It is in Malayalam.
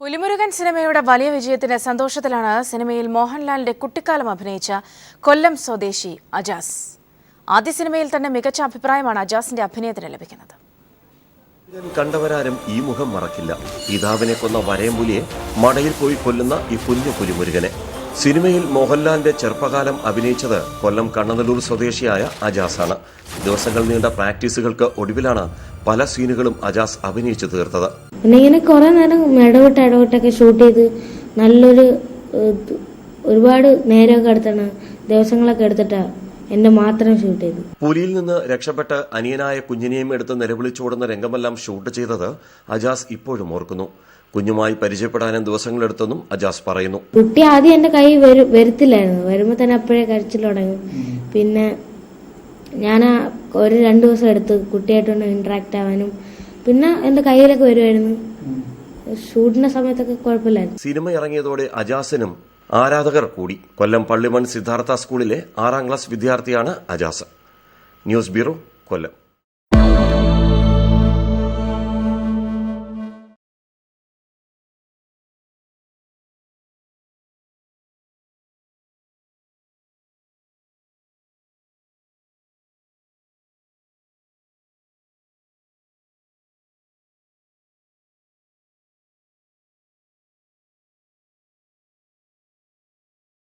പുലിമുരുകൻ സിനിമയുടെ വലിയ വിജയത്തിന്റെ സന്തോഷത്തിലാണ് സിനിമയിൽ മോഹൻലാലിന്റെ കുട്ടിക്കാലം അഭിനയിച്ച കൊല്ലം സ്വദേശി അജാസ്. ആദ്യ സിനിമയിൽ തന്നെ മികച്ച അഭിപ്രായമാണ് അജാസിന്റെ അഭിനയത്തിന് ലഭിക്കുന്നത്. കണ്ടവരാരും ഈ മുഖം മറക്കില്ല. പിതാവിനെ കൊന്ന വരയമ്പുലിയെ മടയിൽ പോയി കൊല്ലുന്ന ഈ കുഞ്ഞു പുലിമുരുകനെ. സിനിമയിൽ മോഹൻലാലിന്റെ ചെറുപ്പകാലം അഭിനയിച്ചത് കൊല്ലം കണ്ണനല്ലൂർ സ്വദേശിയായ അജാസാണ്. ദിവസങ്ങൾ നീണ്ട പ്രാക്ടീസുകൾക്ക് ഒടുവിലാണ് പല സീനുകളും അജാസ് അഭിനയിച്ചു തീർത്തത്. പിന്നെ ഇങ്ങനെ കുറെ നേരം ഇടവിട്ടൊക്കെ ഷൂട്ട് ചെയ്ത് നല്ലൊരു ഒരുപാട് നേരമൊക്കെ എടുത്താണ്, ദിവസങ്ങളൊക്കെ എടുത്തിട്ടാ എന്നെ മാത്രം ഷൂട്ട് ചെയ്തു. പുലിയിൽ നിന്ന് രക്ഷപ്പെട്ട് അനിയനായ കുഞ്ഞിനെയും എടുത്ത് നിലവിളിച്ചോടുന്ന രംഗമെല്ലാം ഷൂട്ട് ചെയ്തത് അജാസ് ഇപ്പോഴും ഓർക്കുന്നു. കുഞ്ഞുമായി പരിചയപ്പെടാനും ദിവസങ്ങളെടുത്തെന്നും അജാസ് പറയുന്നു. കുട്ടി ആദ്യം എന്റെ കൈ വരുത്തില്ലായിരുന്നു. വരുമ്പോ തന്നെ അപ്പോഴേ കരച്ചിൽ തുടങ്ങി. പിന്നെ ഞാൻ ഒരു 2 ദിവസം എടുത്ത് കുട്ടിയായിട്ടൊന്ന് ഇന്ററാക്ട് ആവാനും. പിന്നെ എന്റെ കയ്യിലൊക്കെ വരുമായിരുന്നു. ഷൂട്ടിന്റെ സമയത്തൊക്കെ കുഴപ്പമില്ലായിരുന്നു. സിനിമ ഇറങ്ങിയതോടെ അജാസിനും ആരാധകർ കൂടി. കൊല്ലം പള്ളിമൺ സിദ്ധാർത്ഥ സ്കൂളിലെ 6ാം ക്ലാസ് വിദ്യാർത്ഥിയാണ് അജാസ്. ന്യൂസ് ബ്യൂറോ, കൊല്ലം.